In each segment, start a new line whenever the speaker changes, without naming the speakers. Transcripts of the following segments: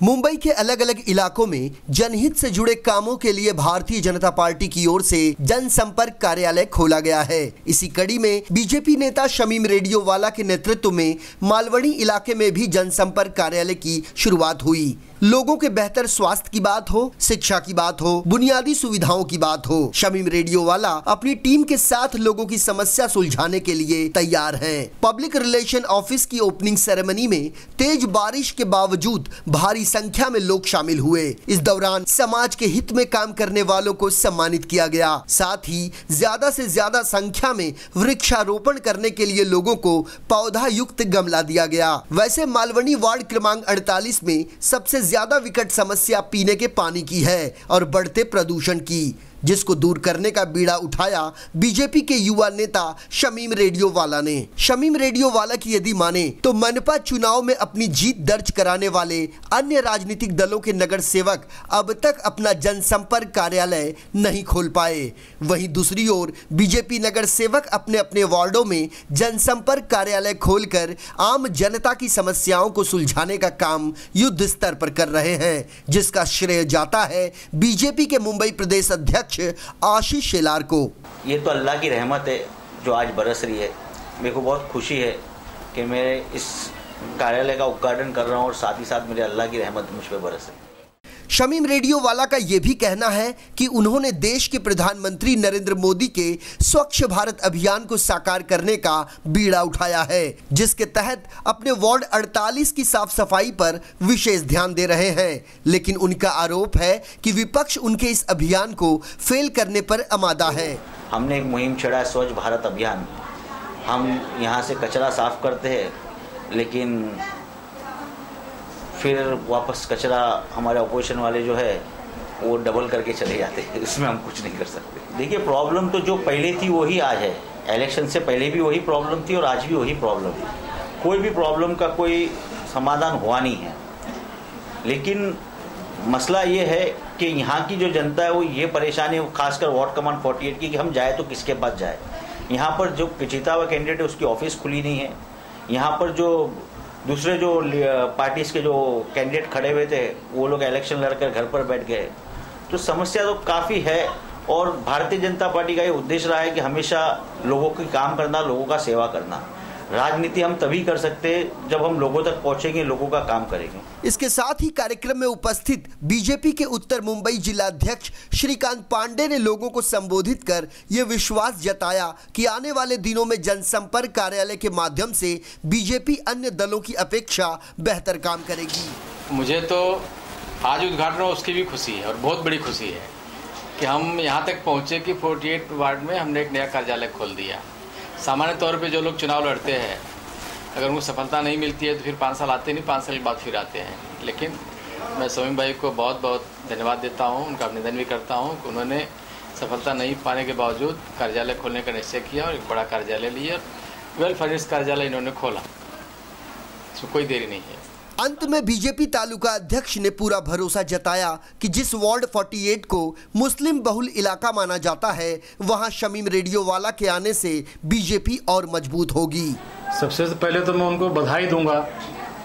मुंबई के अलग अलग इलाकों में जनहित से जुड़े कामों के लिए भारतीय जनता पार्टी की ओर से जनसंपर्क कार्यालय खोला गया है। इसी कड़ी में बीजेपी नेता शमीम रेडियोवाला के नेतृत्व में मालवनी इलाके में भी जनसंपर्क कार्यालय की शुरुआत हुई। लोगों के बेहतर स्वास्थ्य की बात हो, शिक्षा की बात हो, बुनियादी सुविधाओं की बात हो, शमीम रेडियोवाला अपनी टीम के साथ लोगों की समस्या सुलझाने के लिए तैयार हैं। पब्लिक रिलेशन ऑफिस की ओपनिंग सेरेमनी में तेज बारिश के बावजूद भारी संख्या में लोग शामिल हुए। इस दौरान समाज के हित में काम करने वालों को सम्मानित किया गया। साथ ही ज्यादा से ज्यादा संख्या में वृक्षारोपण करने के लिए लोगों को पौधा युक्त गमला दिया गया। वैसे मालवनी वार्ड क्रमांक 48 में सबसे ज्यादा विकट समस्या पीने के पानी की है और बढ़ते प्रदूषण की, जिसको दूर करने का बीड़ा उठाया बीजेपी के युवा नेता शमीम रेडियोवाला ने। शमीम रेडियोवाला की यदि माने तो मनपा चुनाव में अपनी जीत दर्ज कराने वाले अन्य राजनीतिक दलों के नगर सेवक अब तक अपना जनसंपर्क कार्यालय नहीं खोल पाए। वहीं दूसरी ओर बीजेपी नगर सेवक अपने अपने वार्डों में जनसंपर्क कार्यालय खोलकर आम जनता की समस्याओं को सुलझाने का काम युद्ध स्तर पर कर रहे हैं, जिसका श्रेय जाता है बीजेपी के मुंबई प्रदेश अध्यक्ष आशीष शेलार को।
ये तो अल्लाह की रहमत है जो आज बरस रही है। मेरे को बहुत खुशी है कि मैं इस कार्यालय का उद्घाटन कर रहा हूँ और साथ ही साथ मेरे अल्लाह की रहमत मुझ पर बरस रही है।
शमीम रेडियोवाला का यह भी कहना है कि उन्होंने देश के प्रधानमंत्री नरेंद्र मोदी के स्वच्छ भारत अभियान को साकार करने का बीड़ा उठाया है, जिसके तहत अपने वार्ड 48 की साफ सफाई पर विशेष ध्यान दे रहे हैं। लेकिन उनका आरोप है कि विपक्ष उनके इस अभियान को फेल करने पर आमादा है।
हमने एक मुहिम छेड़ा स्वच्छ भारत अभियान। हम यहाँ से कचरा साफ करते हैं, लेकिन फिर वापस कचरा हमारे अपोजिशन वाले जो है वो डबल करके चले जाते हैं। इसमें हम कुछ नहीं कर सकते। देखिए, प्रॉब्लम तो जो पहले थी वही आज है। इलेक्शन से पहले भी वही प्रॉब्लम थी और आज भी वही प्रॉब्लम है। कोई भी प्रॉब्लम का कोई समाधान हुआ नहीं है। लेकिन मसला ये है कि यहाँ की जो जनता है वो ये परेशानी है, खासकर वार्ड क्रमांक 48 की, कि हम जाए तो किसके पास जाए। यहाँ पर जो जीता हुआ कैंडिडेट है उसकी ऑफिस खुली नहीं है। यहाँ पर जो दूसरे जो पार्टीज के जो कैंडिडेट खड़े हुए थे वो लोग इलेक्शन लड़कर घर पर बैठ गए। तो समस्या तो काफ़ी है और भारतीय जनता पार्टी का ये उद्देश्य रहा है कि हमेशा लोगों की काम करना, लोगों का सेवा करना। राजनीति हम तभी कर सकते हैं जब हम लोगों तक पहुंचेंगे, लोगों का काम करेंगे।
इसके साथ ही कार्यक्रम में उपस्थित बीजेपी के उत्तर मुंबई जिलाध्यक्ष श्रीकांत पांडे ने लोगों को संबोधित कर यह विश्वास जताया कि आने वाले दिनों में जनसंपर्क कार्यालय के माध्यम से बीजेपी अन्य दलों की अपेक्षा बेहतर काम करेगी।
मुझे तो आज उद्घाटन उसकी भी खुशी है और बहुत बड़ी खुशी है कि हम यहाँ तक पहुँचे कि 48 वार्ड में हमने एक नया कार्यालय खोल दिया। सामान्य तौर पे जो लोग चुनाव लड़ते हैं, अगर उनको सफलता नहीं मिलती है तो फिर 5 साल आते नहीं, 5 साल के बाद फिर आते हैं। लेकिन मैं शमीम भाई को बहुत बहुत धन्यवाद देता हूं, उनका अभिनंदन भी करता हूं कि उन्होंने सफलता नहीं पाने के बावजूद कार्यालय खोलने का निश्चय किया और एक बड़ा कार्यालय लिया और वेल फर्निश्ड कार्यालय इन्होंने खोला। इसमें कोई देरी नहीं है।
अंत में बीजेपी तालुका अध्यक्ष ने पूरा भरोसा जताया कि जिस वार्ड 48 को मुस्लिम बहुल इलाका माना जाता है, वहां शमीम रेडियोवाला के आने से बीजेपी और मजबूत होगी।
सबसे पहले तो मैं उनको बधाई दूंगा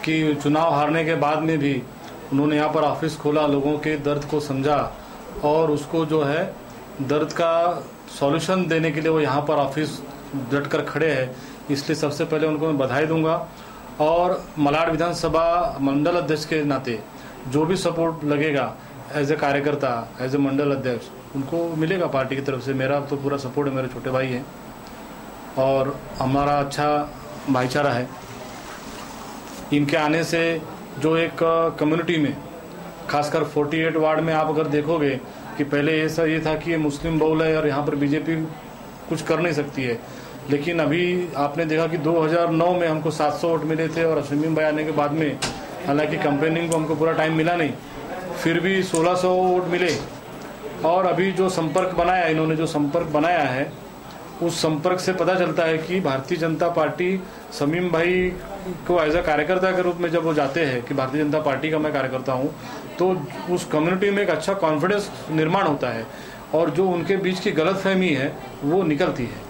कि चुनाव हारने के बाद में भी उन्होंने यहाँ पर ऑफिस खोला, लोगों के दर्द को समझा और उसको जो है दर्द का सॉल्यूशन देने के लिए वो यहाँ पर ऑफिस डट कर खड़े हैं। इसलिए सबसे पहले उनको मैं बधाई दूंगा और मलाड विधानसभा मंडल अध्यक्ष के नाते जो भी सपोर्ट लगेगा एज ए कार्यकर्ता, एज ए मंडल अध्यक्ष, उनको मिलेगा पार्टी की तरफ से। मेरा तो पूरा सपोर्ट है, मेरे छोटे भाई हैं और हमारा अच्छा भाईचारा है। इनके आने से जो एक कम्युनिटी में, खासकर 48 वार्ड में आप अगर देखोगे कि पहले ऐसा ये था कि ये मुस्लिम बहुल है और यहाँ पर बीजेपी कुछ कर नहीं सकती है, लेकिन अभी आपने देखा कि 2009 में हमको 700 वोट मिले थे और शमीम भाई आने के बाद में, हालांकि कैंपेनिंग को हमको पूरा टाइम मिला नहीं, फिर भी 1600 वोट मिले। और अभी जो संपर्क बनाया, इन्होंने जो संपर्क बनाया है, उस संपर्क से पता चलता है कि भारतीय जनता पार्टी शमीम भाई को एज ए कार्यकर्ता के रूप में जब वो जाते हैं कि भारतीय जनता पार्टी का मैं कार्यकर्ता हूँ, तो उस कम्युनिटी में एक अच्छा कॉन्फिडेंस निर्माण होता है और जो उनके बीच की गलतफहमी है वो निकलती है।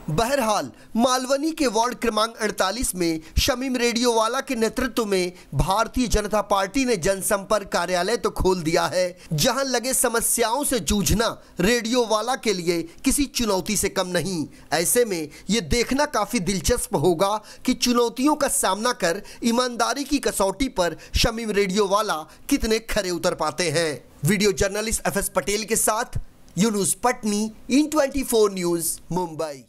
बहरहाल मालवनी के वार्ड क्रमांक 48 में शमीम रेडियोवाला के नेतृत्व में भारतीय जनता पार्टी ने जनसंपर्क कार्यालय तो खोल दिया है, जहां लगे समस्याओं से जूझना रेडियोवाला के लिए किसी चुनौती से कम नहीं। ऐसे में ये देखना काफी दिलचस्प होगा कि चुनौतियों का सामना कर ईमानदारी की कसौटी पर शमीम रेडियोवाला कितने खरे उतर पाते हैं। वीडियो जर्नलिस्ट FS पटेल के साथ यूनुस पटनी, IN24 न्यूज, मुंबई।